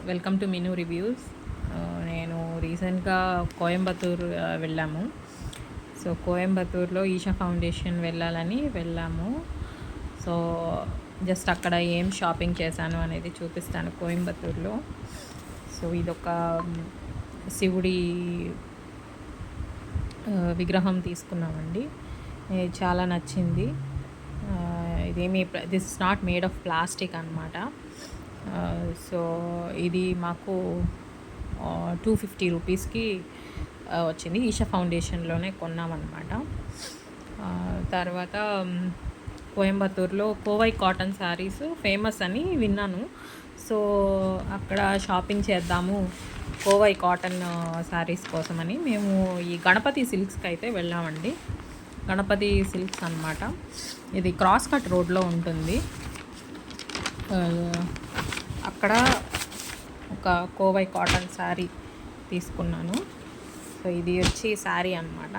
Welcome to మిను reviews. నేను రీసెంట్గా కోయంబత్తూర్ వెళ్ళాము. సో కోయంబత్తూర్లో ఈషా ఫౌండేషన్ వెళ్ళాలని వెళ్ళాము. సో జస్ట్ అక్కడ ఏం షాపింగ్ చేశాను అనేది చూపిస్తాను కోయంబత్తూర్లో. సో ఇదొక శివుడి విగ్రహం తీసుకున్నామండి. చాలా నచ్చింది. ఇదేమి this is not made of plastic అనమాట. సో ఇది మాకు 250 రూపీస్కి వచ్చింది. ఈషా ఫౌండేషన్లోనే కొన్నామన్నమాట. తర్వాత కోయంబత్తూర్లో కోవై కాటన్ శారీస్ ఫేమస్ అని విన్నాను. సో అక్కడ షాపింగ్ చేద్దాము కోవై కాటన్ శారీస్ కోసమని మేము ఈ గణపతి సిల్క్స్కి అయితే వెళ్ళామండి. గణపతి సిల్క్స్ అన్నమాట. ఇది క్రాస్ కట్ రోడ్లో ఉంటుంది. అక్కడ ఒక కోవై కాటన్ శారీ తీసుకున్నాను. సో ఇది వచ్చి శారీ అన్నమాట.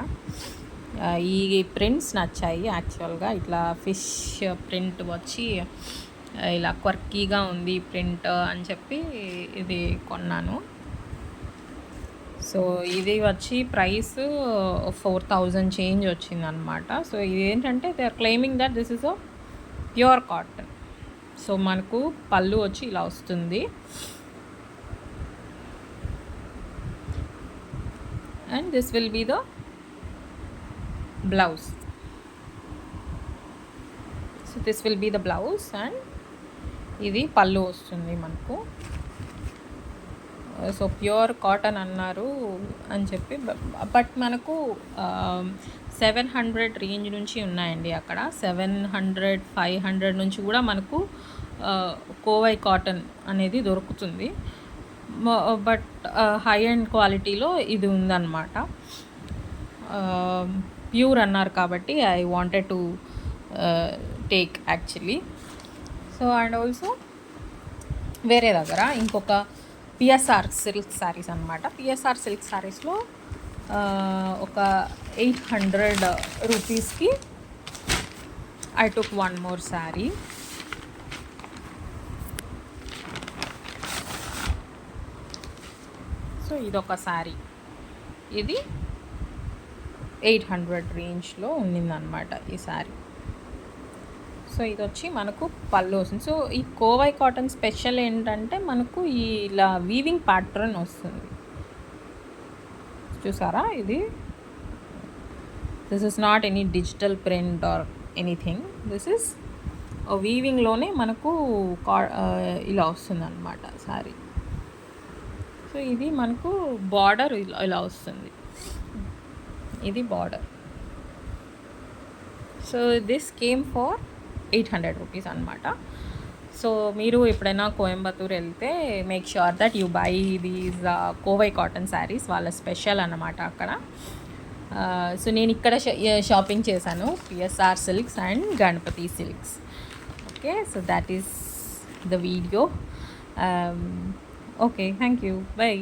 ఈ ప్రింట్స్ నచ్చాయి యాక్చువల్గా. ఇట్లా ఫిష్ ప్రింట్ వచ్చి ఇలా క్వర్కీగా ఉంది ప్రింట్ అని చెప్పి ఇది కొన్నాను. సో ఇది వచ్చి ప్రైస్ 4000 చేంజ్ వచ్చిందనమాట. సో ఇది ఏంటంటే they are claiming that this is a pure cotton. So మనకు పళ్ళు వచ్చి ఇలా వస్తుంది. And this will be the blouse. So this will be the blouse and ఇది పళ్ళు వస్తుంది మనకు. సో ప్యూర్ కాటన్ అన్నారు అని చెప్పి, బట్ మనకు 700 రేంజ్ నుంచి ఉన్నాయండి అక్కడ. 700, 500 నుంచి కూడా మనకు కోవై కాటన్ అనేది దొరుకుతుంది. బట్ హై అండ్ క్వాలిటీలో ఇది ఉందన్నమాట. ప్యూర్ అన్నారు కాబట్టి I wanted to take actually. So and also వేరే దగ్గర ఇంకొక పిఎస్ఆర్ సిల్క్ శారీస్ అనమాట. పిఎస్ఆర్ సిల్క్ శారీస్లో ఒక 800 రూపీస్కి I took one more sari. So ఇదొక శారీ, ఇది 800 రేంజ్లో ఉన్నిందనమాట ఈ శారీ. సో ఇది వచ్చి మనకు పళ్ళు వస్తుంది. సో ఈ కోవై కాటన్ స్పెషల్ ఏంటంటే మనకు ఇలా వీవింగ్ ప్యాటర్న్ వస్తుంది. చూసారా, ఇది this is not any digital print or anything. This is వీవింగ్లోనే మనకు ఇలా వస్తుంది అనమాట శారీ. సో ఇది మనకు బార్డర్ ఇలా వస్తుంది. ఇది border. So this came for 800 rupees అనమాట. సో మీరు ఎప్పుడైనా కోయంబత్తూర్ వెళ్తే make sure that you buy these Kovai cotton saris. వాళ్ళ స్పెషల్ అన్నమాట అక్కడ. సో నేను ఇక్కడ షాపింగ్ చేశాను, PSR Silks and Ganapathi Silks. Okay, so that is the video. Okay, thank you. Bye.